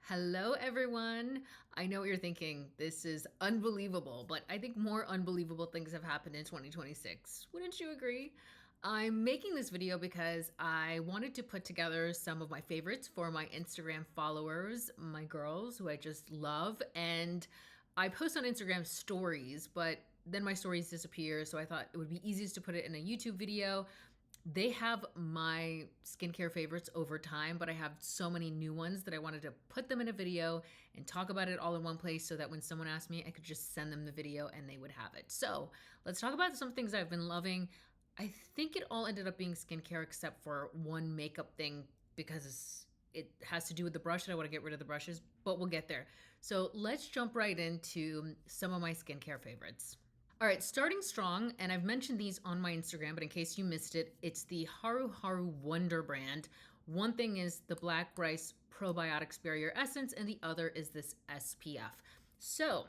Hello, everyone. I know what you're thinking. This is unbelievable, but I think more unbelievable things have happened in 2026. Wouldn't you agree? I'm making this video because I wanted to put together some of my favorites for my Instagram followers, my girls who I just love. And I post on Instagram stories, but then my stories disappear. So I thought it would be easiest to put it in a YouTube video. They have my skincare favorites over time, but I have so many new ones that I wanted to put them in a video and talk about it all in one place so that when someone asked me, I could just send them the video and they would have it. So let's talk about some things I've been loving. I think it all ended up being skincare except for one makeup thing because it has to do with the brush and I want to get rid of the brushes, but we'll get there. So let's jump right into some of my skincare favorites. All right, starting strong, and I've mentioned these on my Instagram, but in case you missed it, it's the Haruharu Wonder brand. One thing is the Black Rice Probiotics Barrier Essence, and the other is this SPF. So,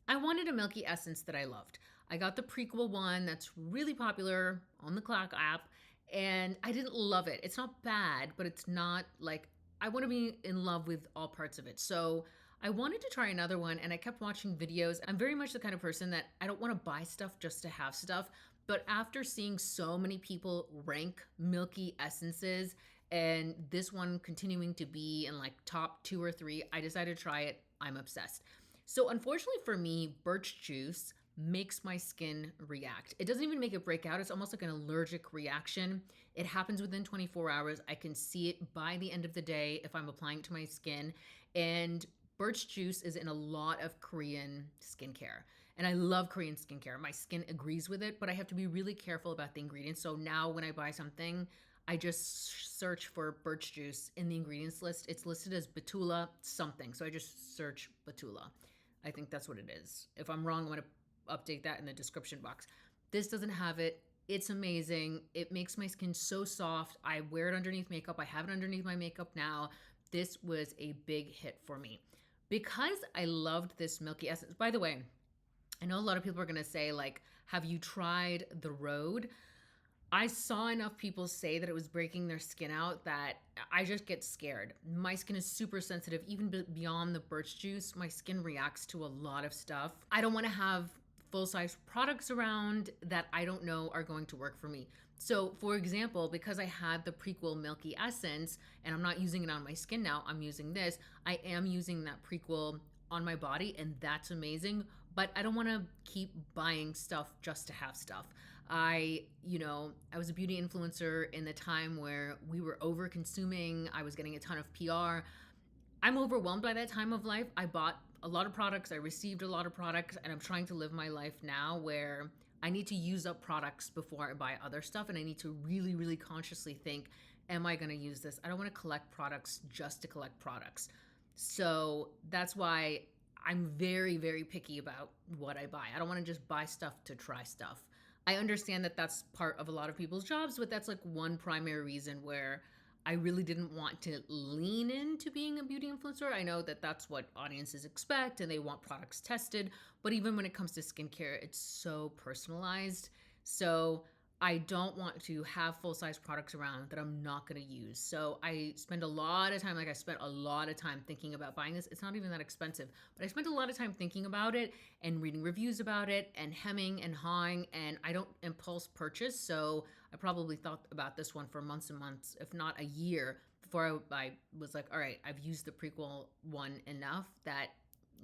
I wanted a milky essence that I loved. I got the prequel one that's really popular on the Clock app, and I didn't love it. It's not bad, but it's not like I want to be in love with all parts of it. So I wanted to try another one, and I kept watching videos. I'm very much the kind of person that I don't want to buy stuff just to have stuff. But after seeing so many people rank milky essences and this one continuing to be in like top 2 or 3, I decided to try it. I'm obsessed. So unfortunately for me, birch juice makes my skin react. It doesn't even make it break out. It's almost like an allergic reaction. It happens within 24 hours. I can see it by the end of the day if I'm applying it to my skin. And birch juice is in a lot of Korean skincare. And I love Korean skincare. My skin agrees with it, but I have to be really careful about the ingredients. So now when I buy something, I just search for birch juice in the ingredients list. It's listed as Betula something. So I just search Betula. I think that's what it is. If I'm wrong, I'm going to update that in the description box. This doesn't have it. It's amazing. It makes my skin so soft. I wear it underneath makeup. I have it underneath my makeup now. This was a big hit for me. Because I loved this milky essence. By the way, I know a lot of people are going to say, like, have you tried the Road? I saw enough people say that it was breaking their skin out that I just get scared. My skin is super sensitive, even beyond the birch juice. My skin reacts to a lot of stuff. I don't want to have full-size products around that I don't know are going to work for me. So, for example, because I had the prequel milky essence and I'm not using it on my skin now, I'm using this. I am using that prequel on my body, and that's amazing. But I don't want to keep buying stuff just to have stuff. I was a beauty influencer in the time where we were over consuming. I was getting a ton of PR. I'm overwhelmed by that time of life. I bought a lot of products, I received a lot of products, and I'm trying to live my life now where I need to use up products before I buy other stuff. And I need to really, really consciously think, am I going to use this? I don't want to collect products just to collect products. So that's why I'm very, very picky about what I buy. I don't want to just buy stuff to try stuff. I understand that that's part of a lot of people's jobs, but that's like one primary reason where I really didn't want to lean into being a beauty influencer. I know that that's what audiences expect and they want products tested, but even when it comes to skincare, it's so personalized. So I don't want to have full-size products around that I'm not going to use. So I spend a lot of time, like I spent a lot of time thinking about buying this. It's not even that expensive, but I spent a lot of time thinking about it and reading reviews about it and hemming and hawing, and I don't impulse purchase. So I probably thought about this one for months and months, if not a year, before I was like, all right, I've used the prequel one enough that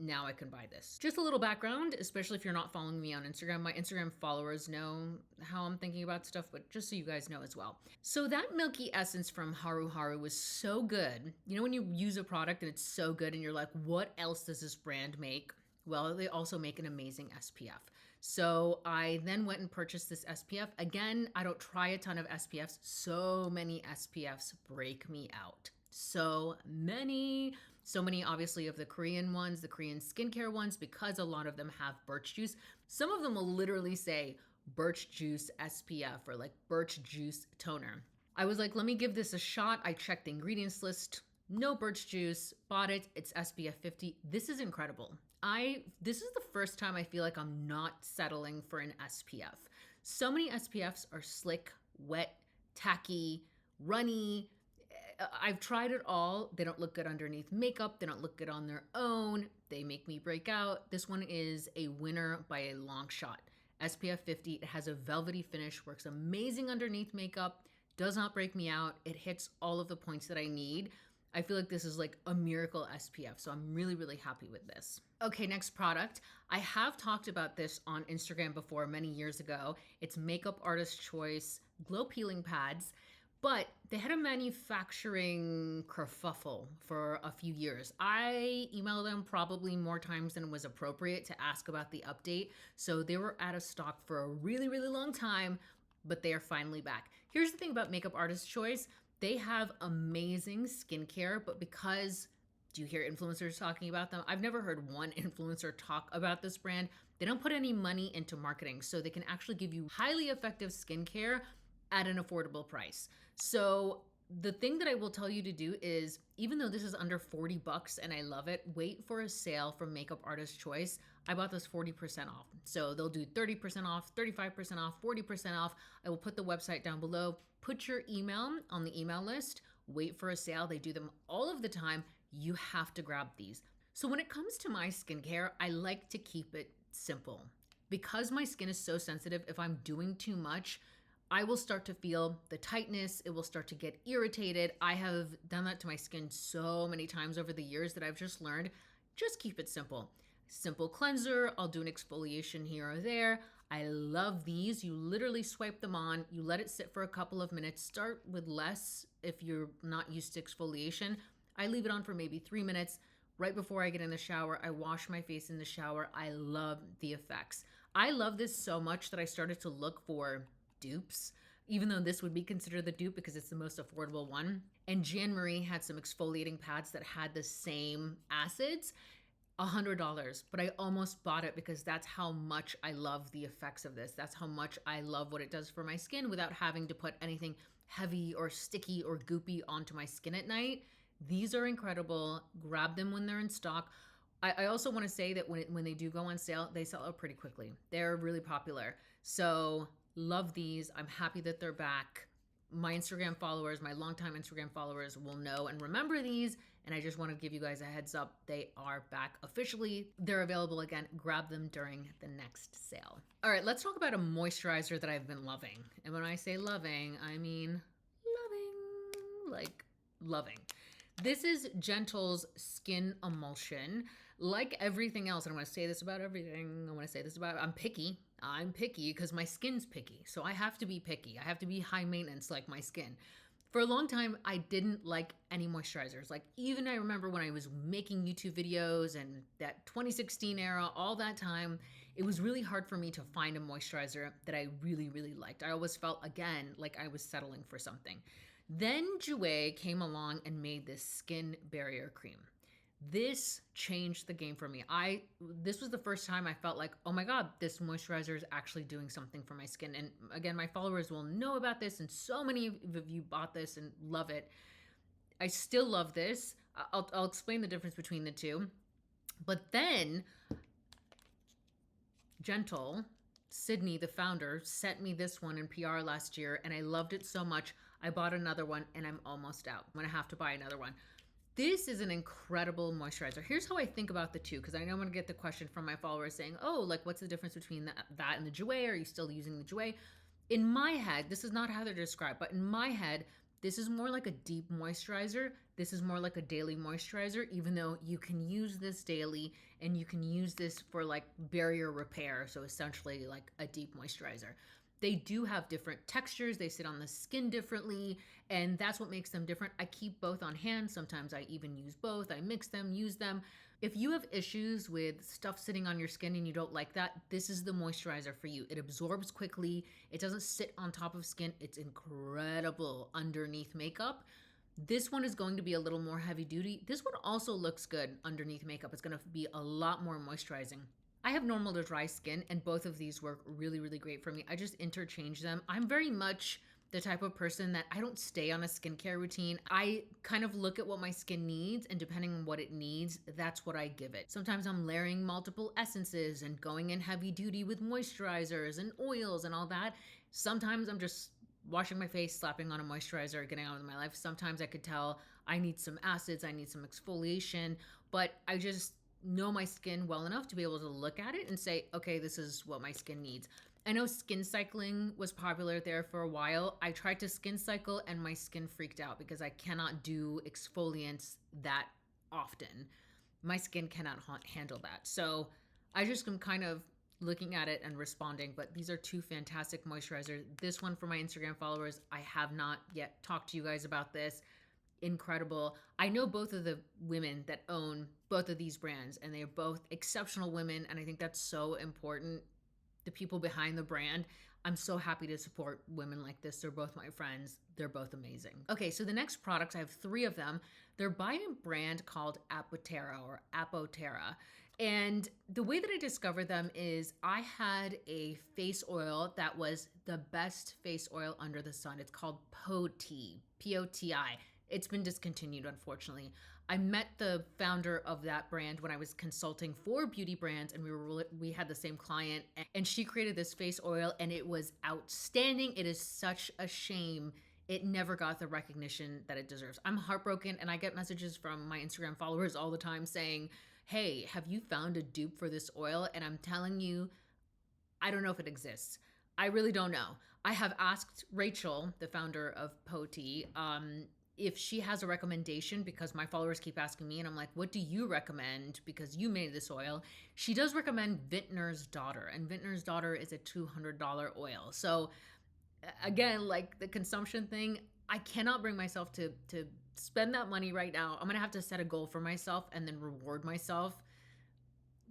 now I can buy this. Just a little background, especially if you're not following me on Instagram. My Instagram followers know how I'm thinking about stuff, but just so you guys know as well. So that milky essence from Haruharu was so good. You know when you use a product and it's so good and you're like, what else does this brand make? Well, they also make an amazing SPF. So I then went and purchased this SPF. Again, I don't try a ton of SPFs. So many SPFs break me out. So many obviously of the Korean ones, the Korean skincare ones, because a lot of them have birch juice. Some of them will literally say birch juice SPF or like birch juice toner. I was like, let me give this a shot. I checked the ingredients list. No birch juice, bought it. It's SPF 50. This is incredible. This is the first time I feel like I'm not settling for an SPF. So many SPFs are slick, wet, tacky, runny. I've tried it all. They don't look good underneath makeup. They don't look good on their own. They make me break out. This one is a winner by a long shot. SPF 50, it has a velvety finish, works amazing underneath makeup, does not break me out. It hits all of the points that I need. I feel like this is like a miracle SPF, so I'm really, really happy with this. Okay, next product. I have talked about this on Instagram before many years ago. It's Makeup Artist Choice Glow Peeling Pads, but they had a manufacturing kerfuffle for a few years. I emailed them probably more times than was appropriate to ask about the update, so they were out of stock for a really, really long time, but they are finally back. Here's the thing about Makeup Artist Choice. They have amazing skincare, but because, do you hear influencers talking about them? I've never heard one influencer talk about this brand. They don't put any money into marketing, so they can actually give you highly effective skincare at an affordable price. So the thing that I will tell you to do is, even though this is under 40 bucks and I love it, wait for a sale from Makeup Artist Choice. I bought this 40% off. So they'll do 30% off, 35% off, 40% off. I will put the website down below. Put your email on the email list. Wait for a sale. They do them all of the time. You have to grab these. So when it comes to my skincare, I like to keep it simple. Because my skin is so sensitive, if I'm doing too much, I will start to feel the tightness. It will start to get irritated. I have done that to my skin so many times over the years that I've just learned, just keep it simple. Simple cleanser. I'll do an exfoliation here or there. I love these. You literally swipe them on. You let it sit for a couple of minutes. Start with less if you're not used to exfoliation. I leave it on for maybe 3 minutes. Right before I get in the shower, I wash my face in the shower. I love the effects. I love this so much that I started to look for dupes, even though this would be considered the dupe because it's the most affordable one. And Jean Marie had some exfoliating pads that had the same acids, $100, but I almost bought it because that's how much I love the effects of this. That's how much I love what it does for my skin without having to put anything heavy or sticky or goopy onto my skin at night. These are incredible. Grab them when they're in stock. I also want to say that when they do go on sale, they sell out pretty quickly. They're really popular. So love these. I'm happy that they're back. My Instagram followers, my longtime Instagram followers will know and remember these. And I just want to give you guys a heads up. They are back officially. They're available again. Grab them during the next sale. All right, let's talk about a moisturizer that I've been loving. And when I say loving, I mean loving, like loving. This is Gentle's Skin Emulsion. Like everything else, and I'm going to say this about everything. I'm picky. I'm picky because my skin's picky. So I have to be picky. I have to be high maintenance like my skin. For a long time, I didn't like any moisturizers. Like even I remember when I was making YouTube videos and that 2016 era, all that time, it was really hard for me to find a moisturizer that I really, really liked. I always felt, again, like I was settling for something. Then Jouer came along and made this skin barrier cream. This changed the game for me. This was the first time I felt like, oh my God, this moisturizer is actually doing something for my skin. And again, my followers will know about this, and so many of you bought this and love it. I still love this. I'll explain the difference between the two. But then Gentle, Sydney, the founder, sent me this one in PR last year, and I loved it so much. I bought another one, and I'm almost out. I'm gonna have to buy another one. This is an incredible moisturizer. Here's how I think about the two, because I know I'm gonna get the question from my followers saying, oh, like what's the difference between that and the Jouer? Are you still using the Jouer? In my head, this is not how they're described, but in my head, this is more like a deep moisturizer. This is more like a daily moisturizer, even though you can use this daily and you can use this for like barrier repair. So essentially like a deep moisturizer. They do have different textures. They sit on the skin differently, and that's what makes them different. I keep both on hand. Sometimes I even use both. I mix them, use them. If you have issues with stuff sitting on your skin and you don't like that, this is the moisturizer for you. It absorbs quickly. It doesn't sit on top of skin. It's incredible underneath makeup. This one is going to be a little more heavy duty. This one also looks good underneath makeup. It's going to be a lot more moisturizing. I have normal to dry skin, and both of these work really, really great for me. I just interchange them. I'm very much the type of person that I don't stay on a skincare routine. I kind of look at what my skin needs, and depending on what it needs, that's what I give it. Sometimes I'm layering multiple essences and going in heavy duty with moisturizers and oils and all that. Sometimes I'm just washing my face, slapping on a moisturizer, getting on with my life. Sometimes I could tell I need some acids, I need some exfoliation, but I just know my skin well enough to be able to look at it and say, okay, this is what my skin needs. I know skin cycling was popular there for a while. I tried to skin cycle and my skin freaked out because I cannot do exfoliants that often. My skin cannot handle that. So I just am kind of looking at it and responding. But these are two fantastic moisturizers. This one for my Instagram followers, I have not yet talked to you guys about this. Incredible. I know both of the women that own both of these brands, and they're both exceptional women. And I think that's so important. The people behind the brand. I'm so happy to support women like this. They're both my friends. They're both amazing. Okay, so the next products, I have 3 of them. They're by a brand called Apoterra or Apoterra. And the way that I discovered them is I had a face oil that was the best face oil under the sun. It's called Poti, P-O-T-I. It's been discontinued, unfortunately. I met the founder of that brand when I was consulting for beauty brands, and we had the same client, and she created this face oil, and it was outstanding. It is such a shame it never got the recognition that it deserves. I'm heartbroken, and I get messages from my Instagram followers all the time saying, hey, have you found a dupe for this oil? And I'm telling you, I don't know if it exists. I really don't know. I have asked Rachel, the founder of Poti, if she has a recommendation, because my followers keep asking me, and I'm like, what do you recommend? Because you made this oil. She does recommend Vintner's Daughter, and Vintner's Daughter is a $200 oil. So again, like the consumption thing, I cannot bring myself to spend that money right now. I'm gonna have to set a goal for myself and then reward myself.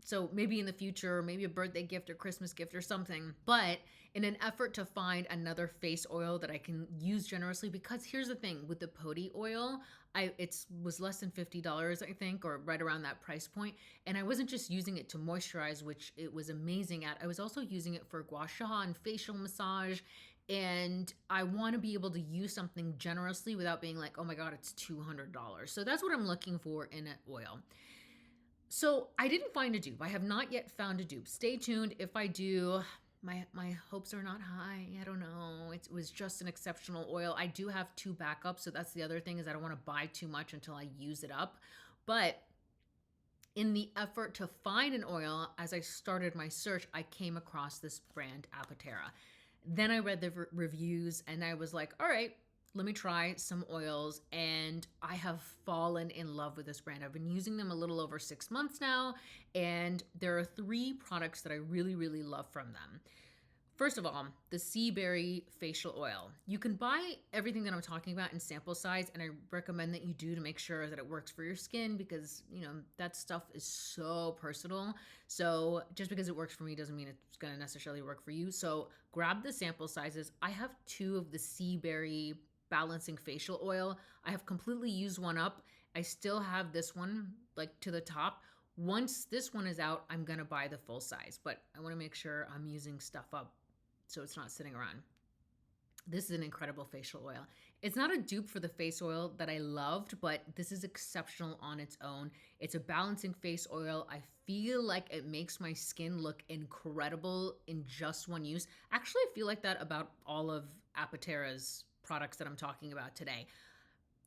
So maybe in the future, maybe a birthday gift or Christmas gift or something. But in an effort to find another face oil that I can use generously, because here's the thing with the Poti oil, it was less than $50, I think, or right around that price point. And I wasn't just using it to moisturize, which it was amazing at. I was also using it for gua sha and facial massage. And I want to be able to use something generously without being like, oh my God, it's $200. So that's what I'm looking for in an oil. So I didn't find a dupe. I have not yet found a dupe. Stay tuned. If I do, my hopes are not high. I don't know. It was just an exceptional oil. I do have 2 backups. So that's the other thing, is I don't want to buy too much until I use it up. But in the effort to find an oil, as I started my search, I came across this brand, Apoterra. Then I read the reviews and I was like, all right, let me try some oils, and I have fallen in love with this brand. I've been using them a little over 6 months now, and there are 3 products that I really, really love from them. First of all, the sea berry facial oil. You can buy everything that I'm talking about in sample size, and I recommend that you do to make sure that it works for your skin, because, you know, that stuff is so personal. So just because it works for me doesn't mean it's going to necessarily work for you. So grab the sample sizes. I have 2 of the sea berry balancing facial oil. I have completely used one up. I still have this one like to the top. Once this one is out, I'm gonna buy the full size, but I wanna make sure I'm using stuff up so it's not sitting around. This is an incredible facial oil. It's not a dupe for the face oil that I loved, but this is exceptional on its own. It's a balancing face oil. I feel like it makes my skin look incredible in just one use. Actually, I feel like that about all of Apoterra's products that I'm talking about today,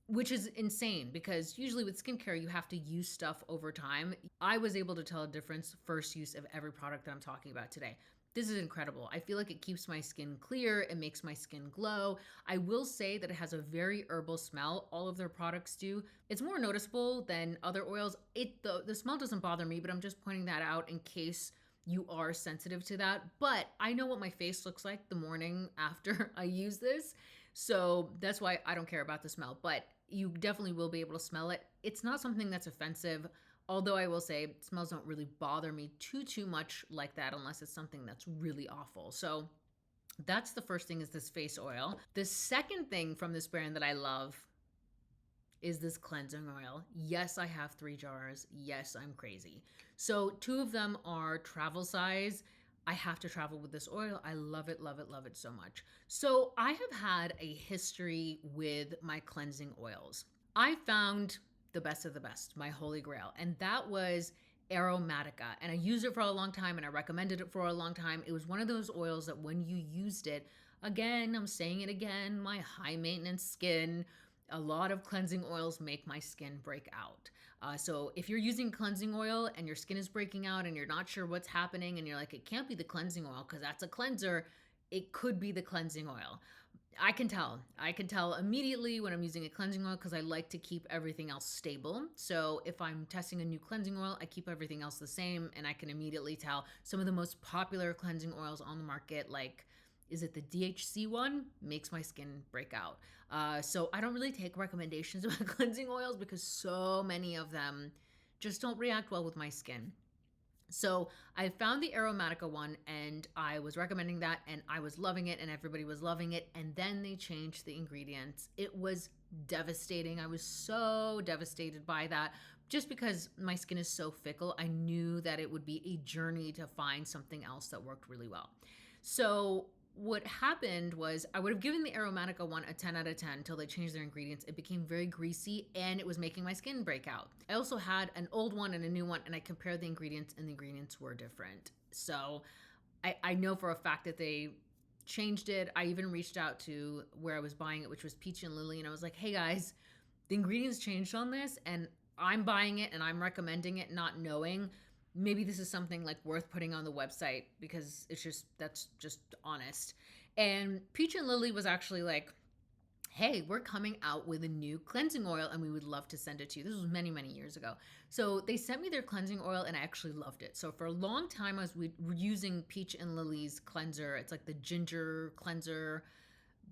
which is insane because usually with skincare, you have to use stuff over time. I was able to tell a difference first use of every product that I'm talking about today. This is incredible. I feel like it keeps my skin clear. It makes my skin glow. I will say that it has a very herbal smell. All of their products do. It's more noticeable than other oils. The smell doesn't bother me, but I'm just pointing that out in case you are sensitive to that. But I know what my face looks like the morning after I use this. So that's why I don't care about the smell, but you definitely will be able to smell it. It's not something that's offensive, although I will say smells don't really bother me too much like that unless it's something that's really awful. So that's the first thing, is this face oil. The second thing from this brand that I love is this cleansing oil. Yes, I have 3 jars. Yes, I'm crazy. So 2 of them are travel size. I have to travel with this oil. I love it, love it, love it so much. So I have had a history with my cleansing oils. I found the best of the best, my holy grail, and that was Aromatica. And I used it for a long time and I recommended it for a long time. It was one of those oils that when you used it, Again, I'm saying it again, my high maintenance skin, a lot of cleansing oils make my skin break out. So if you're using cleansing oil and your skin is breaking out and you're not sure what's happening and you're like, it can't be the cleansing oil because that's a cleanser, it could be the cleansing oil. I can tell. I can tell immediately when I'm using a cleansing oil because I like to keep everything else stable. So if I'm testing a new cleansing oil, I keep everything else the same and I can immediately tell. Some of the most popular cleansing oils on the market, like, is it the DHC one? Makes my skin break out. So I don't really take recommendations about cleansing oils because so many of them just don't react well with my skin. So I found the Aromatica one and I was recommending that and I was loving it and everybody was loving it. And then they changed the ingredients. It was devastating. I was so devastated by that just because my skin is so fickle. I knew that it would be a journey to find something else that worked really well. So what happened was I would have given the Aromatica one a 10 out of 10 until they changed their ingredients. It became very greasy and it was making my skin break out. I also had an old one and a new one and I compared the ingredients and the ingredients were different. So I know for a fact that they changed it. I even reached out to where I was buying it, which was Peach and Lily, and I was like, hey guys, the ingredients changed on this and I'm buying it and I'm recommending it not knowing. Maybe this is something like worth putting on the website because that's just honest. And Peach and Lily was actually like, hey, we're coming out with a new cleansing oil and we would love to send it to you. This was many, many years ago. So they sent me their cleansing oil and I actually loved it. So for a long time, I was using Peach and Lily's cleanser. It's like the ginger cleanser,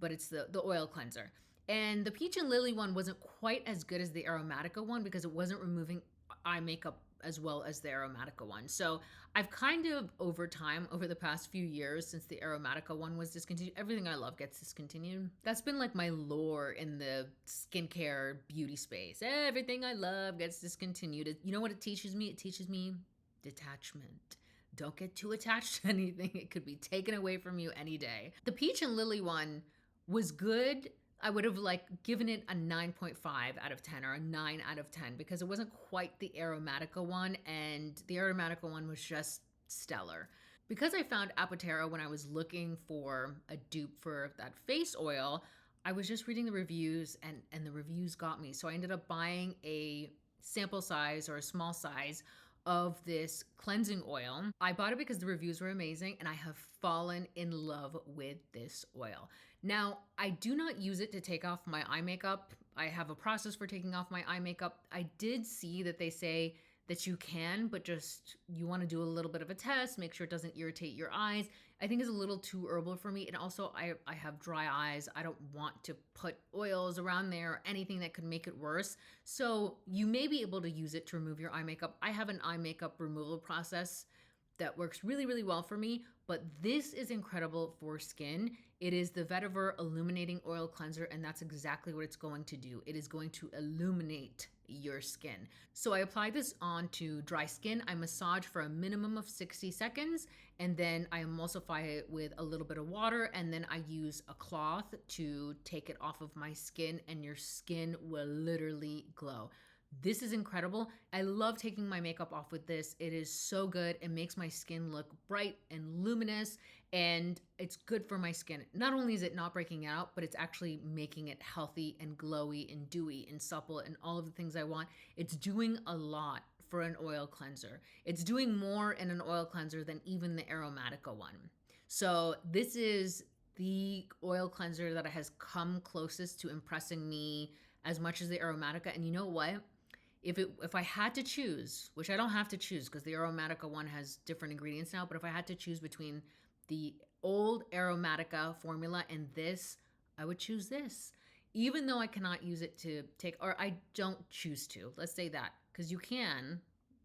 but it's the oil cleanser. And the Peach and Lily one wasn't quite as good as the Aromatica one because it wasn't removing eye makeup as well as the Aromatica one. So I've kind of over time, over the past few years since the Aromatica one was discontinued, everything I love gets discontinued. That's been like my lore in the skincare beauty space. Everything I love gets discontinued. You know what it teaches me? It teaches me detachment. Don't get too attached to anything. It could be taken away from you any day. The Peach and Lily one was good. I would have like given it a 9.5 out of 10 or a 9 out of 10 because it wasn't quite the Aromatica one and the Aromatica one was just stellar. Because I found Apoterra when I was looking for a dupe for that face oil, I was just reading the reviews and the reviews got me. So I ended up buying a sample size or a small size of this cleansing oil. I bought it because the reviews were amazing and I have fallen in love with this oil. Now, I do not use it to take off my eye makeup. I have a process for taking off my eye makeup. I did see that they say that you can, but just you want to do a little bit of a test, make sure it doesn't irritate your eyes. I think it's a little too herbal for me. And also I have dry eyes. I don't want to put oils around there or anything that could make it worse. So you may be able to use it to remove your eye makeup. I have an eye makeup removal process that works really, really well for me, but this is incredible for skin. It is the Vetiver Illuminating Oil Cleanser, and that's exactly what it's going to do. It is going to illuminate your skin. So I apply this onto dry skin. I massage for a minimum of 60 seconds, and then I emulsify it with a little bit of water, and then I use a cloth to take it off of my skin, and your skin will literally glow. This is incredible. I love taking my makeup off with this. It is so good. It makes my skin look bright and luminous, and it's good for my skin. Not only is it not breaking out, but it's actually making it healthy and glowy and dewy and supple and all of the things I want. It's doing a lot for an oil cleanser. It's doing more in an oil cleanser than even the Aromatica one. So this is the oil cleanser that has come closest to impressing me as much as the Aromatica. And you know what? If I had to choose, which I don't have to choose because the Aromatica one has different ingredients now, but if I had to choose between the old Aromatica formula and this, I would choose this. Even though I cannot use it to take, or I don't choose to, let's say that, because you can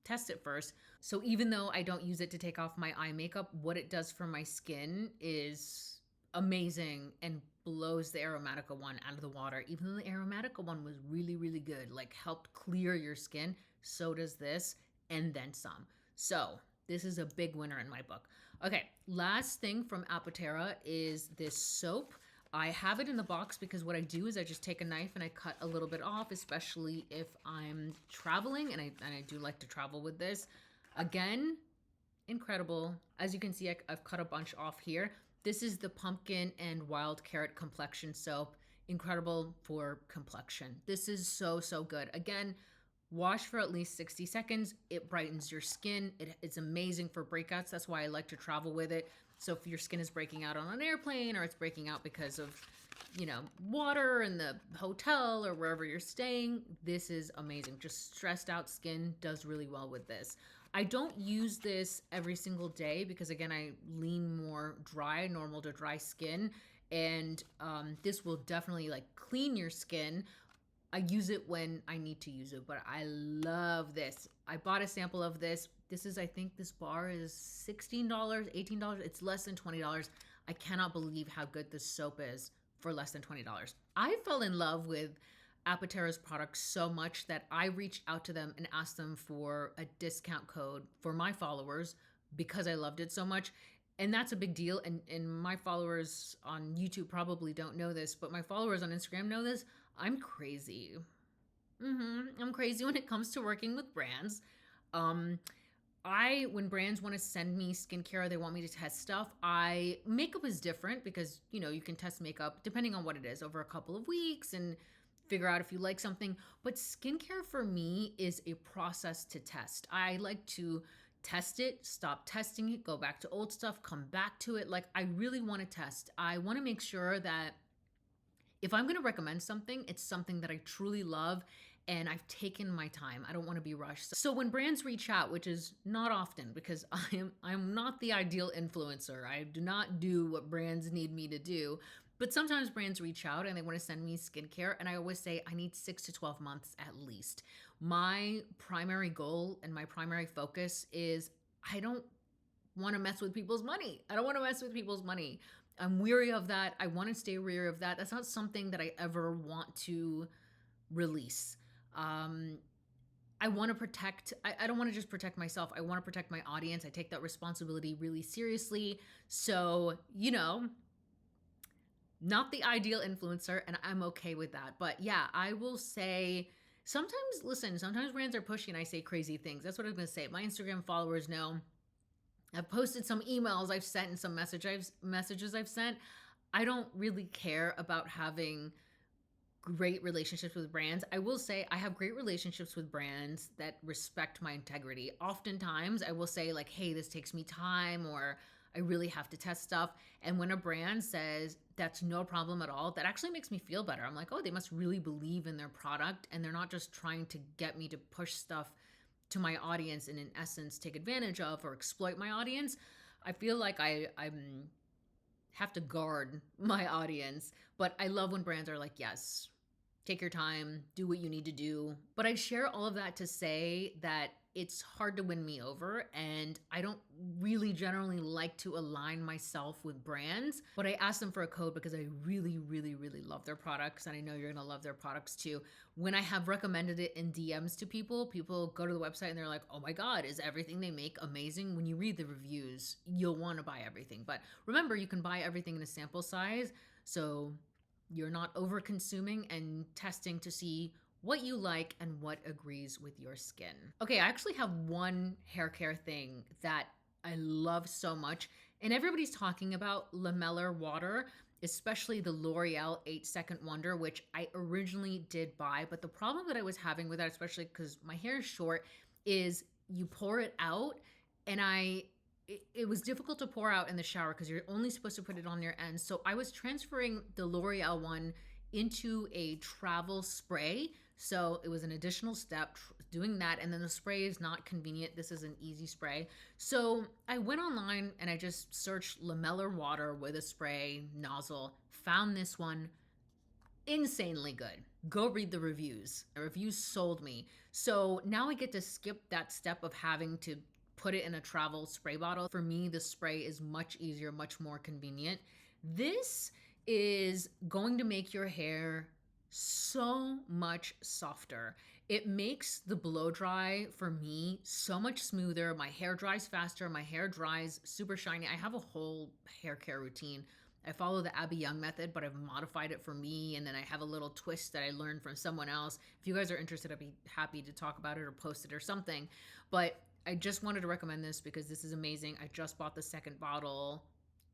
test it first. So even though I don't use it to take off my eye makeup, what it does for my skin is amazing and blows the Aromatica one out of the water. Even though the Aromatica one was really, really good, like helped clear your skin, so does this and then some. So this is a big winner in my book. Okay, last thing from Apoterra is this soap. I have it in the box because what I do is I just take a knife and I cut a little bit off, especially if I'm traveling, and I do like to travel with this. Again, incredible. As you can see, I've cut a bunch off here. This is the pumpkin and wild carrot complexion soap. Incredible for complexion. This is so, so good. Again, wash for at least 60 seconds. It brightens your skin. It's amazing for breakouts. That's why I like to travel with it. So if your skin is breaking out on an airplane or it's breaking out because of, water in the hotel or wherever you're staying, this is amazing. Just stressed out skin does really well with this. I don't use this every single day because, again, I lean more dry, normal to dry skin. And this will definitely like clean your skin. I use it when I need to use it, but I love this. I bought a sample of this. This is, I think this bar is $16, $18. It's less than $20. I cannot believe how good this soap is for less than $20. I fell in love with Apoterra's products so much that I reached out to them and asked them for a discount code for my followers because I loved it so much. And that's a big deal. And my followers on YouTube probably don't know this, but my followers on Instagram know this. I'm crazy. I'm crazy when it comes to working with brands. When brands want to send me skincare, they want me to test stuff. Makeup is different because, you can test makeup depending on what it is over a couple of weeks and figure out if you like something. But skincare for me is a process to test. I like to test it, stop testing it, go back to old stuff, come back to it. Like, I really want to test. I want to make sure that if I'm going to recommend something, it's something that I truly love and I've taken my time. I don't want to be rushed. So when brands reach out, which is not often because I'm not the ideal influencer. I do not do what brands need me to do. But sometimes brands reach out and they want to send me skincare, and I always say I need 6 to 12 months at least. My primary goal and my primary focus is I don't want to mess with people's money. I don't want to mess with people's money. I'm weary of that. I want to stay weary of that. That's not something that I ever want to release. I want to protect, I don't want to just protect myself. I want to protect my audience. I take that responsibility really seriously. So, not the ideal influencer, and I'm okay with that. But yeah, I will say sometimes brands are pushy and I say crazy things. That's what I'm going to say. My Instagram followers know. I've posted some emails I've sent and some messages I've sent. I don't really care about having great relationships with brands. I will say I have great relationships with brands that respect my integrity. Oftentimes I will say like, hey, this takes me time, or I really have to test stuff. And when a brand says that's no problem at all, that actually makes me feel better. I'm like, oh, they must really believe in their product and they're not just trying to get me to push stuff to my audience and in essence take advantage of or exploit my audience. I feel like I have to guard my audience, but I love when brands are like, yes, take your time, do what you need to do. But I share all of that to say that it's hard to win me over, and I don't really generally like to align myself with brands, but I asked them for a code because I really, really, really love their products, and I know you're gonna love their products too. When I have recommended it in DMs to people go to the website and they're like, oh my God, is everything they make amazing? When you read the reviews, you'll wanna buy everything. But remember, you can buy everything in a sample size, so you're not over consuming and testing to see what you like and what agrees with your skin. Okay, I actually have one hair care thing that I love so much, and everybody's talking about lamellar water, especially the L'Oreal 8-Second Wonder, which I originally did buy. But the problem that I was having with that, especially because my hair is short, is you pour it out and it was difficult to pour out in the shower because you're only supposed to put it on your ends. So I was transferring the L'Oreal one into a travel spray. So it was an additional step doing that. And then the spray is not convenient. This is an easy spray. So I went online and I just searched lamellar water with a spray nozzle, found this one, insanely good. Go read the reviews. The reviews sold me. So now I get to skip that step of having to put it in a travel spray bottle. For me, the spray is much easier, much more convenient. This is going to make your hair so much softer. It makes the blow dry for me so much smoother. My hair dries faster. My hair dries super shiny. I have a whole hair care routine. I follow the Abby Young method, but I've modified it for me. And then I have a little twist that I learned from someone else. If you guys are interested, I'd be happy to talk about it or post it or something. But I just wanted to recommend this because this is amazing. I just bought the second bottle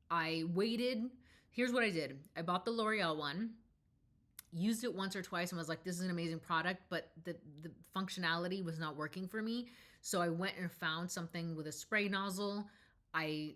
I waited. Here's what I did. I bought the L'Oreal one, used it once or twice and was like, this is an amazing product, but the functionality was not working for me. So I went and found something with a spray nozzle. I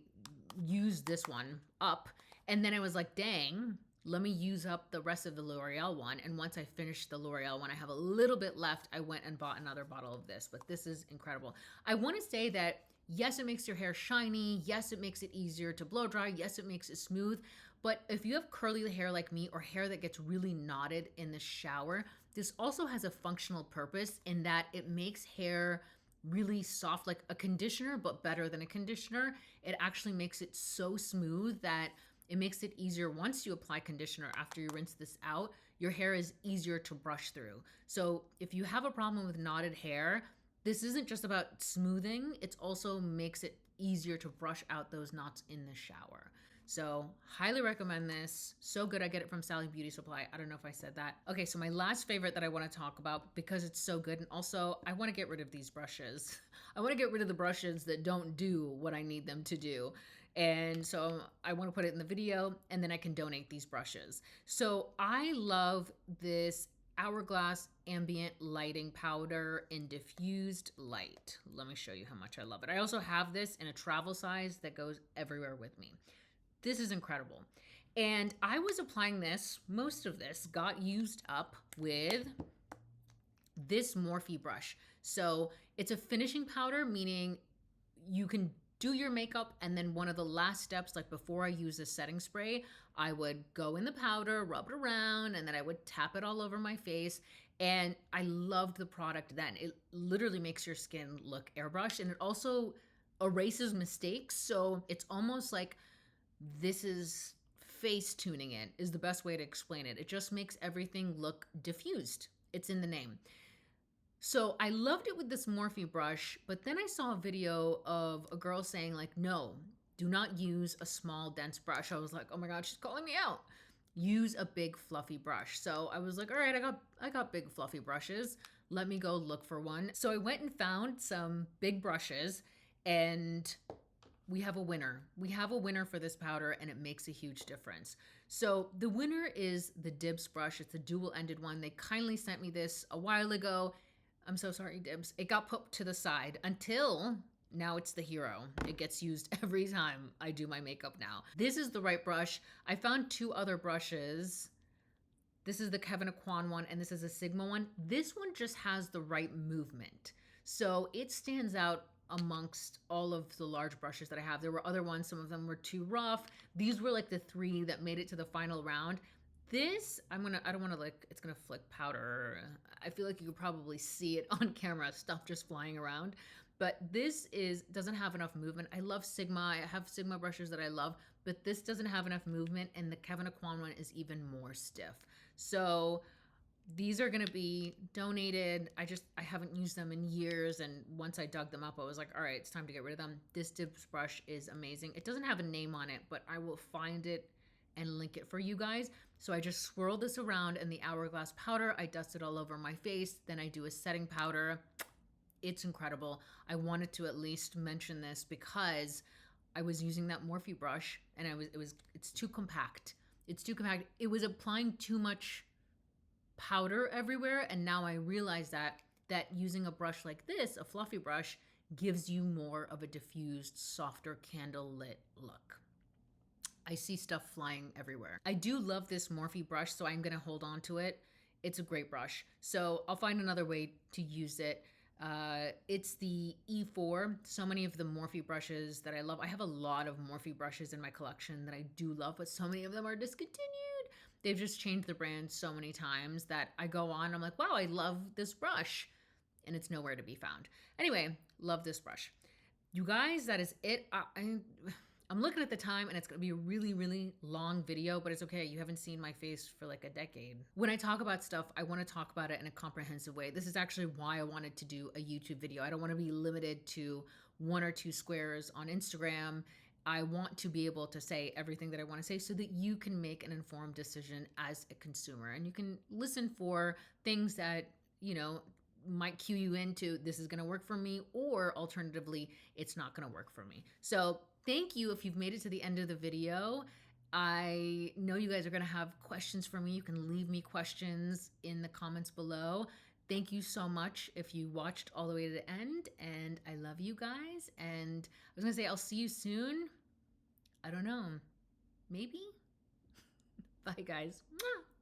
used this one up, and then I was like, dang, let me use up the rest of the L'Oreal one. And once I finished the L'Oreal one, I have a little bit left. I went and bought another bottle of this, but this is incredible. I want to say that yes, it makes your hair shiny. Yes, it makes it easier to blow dry. Yes, it makes it smooth. But if you have curly hair like me or hair that gets really knotted in the shower, this also has a functional purpose in that it makes hair really soft, like a conditioner, but better than a conditioner. It actually makes it so smooth that it makes it easier once you apply conditioner after you rinse this out. Your hair is easier to brush through. So if you have a problem with knotted hair, this isn't just about smoothing, it also makes it easier to brush out those knots in the shower. So highly recommend this. So good. I get it from Sally Beauty Supply. I don't know if I said that. Okay, so my last favorite that I want to talk about because it's so good, and also I want to get rid of these brushes. I want to get rid of the brushes that don't do what I need them to do. And so I want to put it in the video, and then I can donate these brushes. So I love this Hourglass Ambient Lighting Powder in Diffused Light. Let me show you how much I love it. I also have this in a travel size that goes everywhere with me. This is incredible. And I was applying this, most of this got used up with this Morphe brush. So it's a finishing powder, meaning you can do your makeup, and then one of the last steps, like before I use a setting spray, I would go in the powder, rub it around, and then I would tap it all over my face. And I loved the product then. It literally makes your skin look airbrushed, and it also erases mistakes. So it's almost like this is face tuning it, is the best way to explain it. It just makes everything look diffused. It's in the name. So I loved it with this Morphe brush, but then I saw a video of a girl saying like, no, do not use a small dense brush. I was like, oh my God, she's calling me out. Use a big fluffy brush. So I was like, all right, I got big fluffy brushes. Let me go look for one. So I went and found some big brushes, and we have a winner. We have a winner for this powder, and it makes a huge difference. So the winner is the Dibs brush. It's a dual-ended one. They kindly sent me this a while ago. I'm so sorry, Dibs. It got put to the side until now it's the hero. It gets used every time I do my makeup now. This is the right brush. I found two other brushes. This is the Kevin Aquan one, and this is a Sigma one. This one just has the right movement. So it stands out amongst all of the large brushes that I have. There were other ones, some of them were too rough. These were like the three that made it to the final round. This, I don't want to like, it's going to flick powder. I feel like you could probably see it on camera, stuff just flying around. But this doesn't have enough movement. I love Sigma. I have Sigma brushes that I love, but this doesn't have enough movement, and the Kevin Aquan one is even more stiff. So these are going to be donated. I haven't used them in years, and once I dug them up, I was like, all right, it's time to get rid of them. This Dibs brush is amazing. It doesn't have a name on it, but I will find it and link it for you guys. So I just swirl this around in the Hourglass powder. I dust it all over my face. Then I do a setting powder. It's incredible. I wanted to at least mention this because I was using that Morphe brush, and it's too compact. It's too compact. It was applying too much powder everywhere, and now I realize that using a brush like this, a fluffy brush, gives you more of a diffused, softer candle lit look. I see stuff flying everywhere. I do love this Morphe brush, so I'm gonna hold on to it. It's a great brush. So I'll find another way to use it. It's the E4. So many of the Morphe brushes that I love. I have a lot of Morphe brushes in my collection that I do love, but so many of them are discontinued. They've just changed the brand so many times that I go on, I'm like, wow, I love this brush, and it's nowhere to be found. Anyway, love this brush. You guys, that is it. I'm looking at the time, and it's going to be a really, really long video, but it's okay. You haven't seen my face for like a decade. When I talk about stuff, I want to talk about it in a comprehensive way. This is actually why I wanted to do a YouTube video. I don't want to be limited to 1 or 2 squares on Instagram. I want to be able to say everything that I want to say so that you can make an informed decision as a consumer, and you can listen for things that, might cue you into this is going to work for me, or alternatively, it's not going to work for me. So thank you if you've made it to the end of the video. I know you guys are going to have questions for me. You can leave me questions in the comments below. Thank you so much if you watched all the way to the end, and I love you guys. And I was going to say, I'll see you soon. I don't know. Maybe? Bye, guys. Mwah.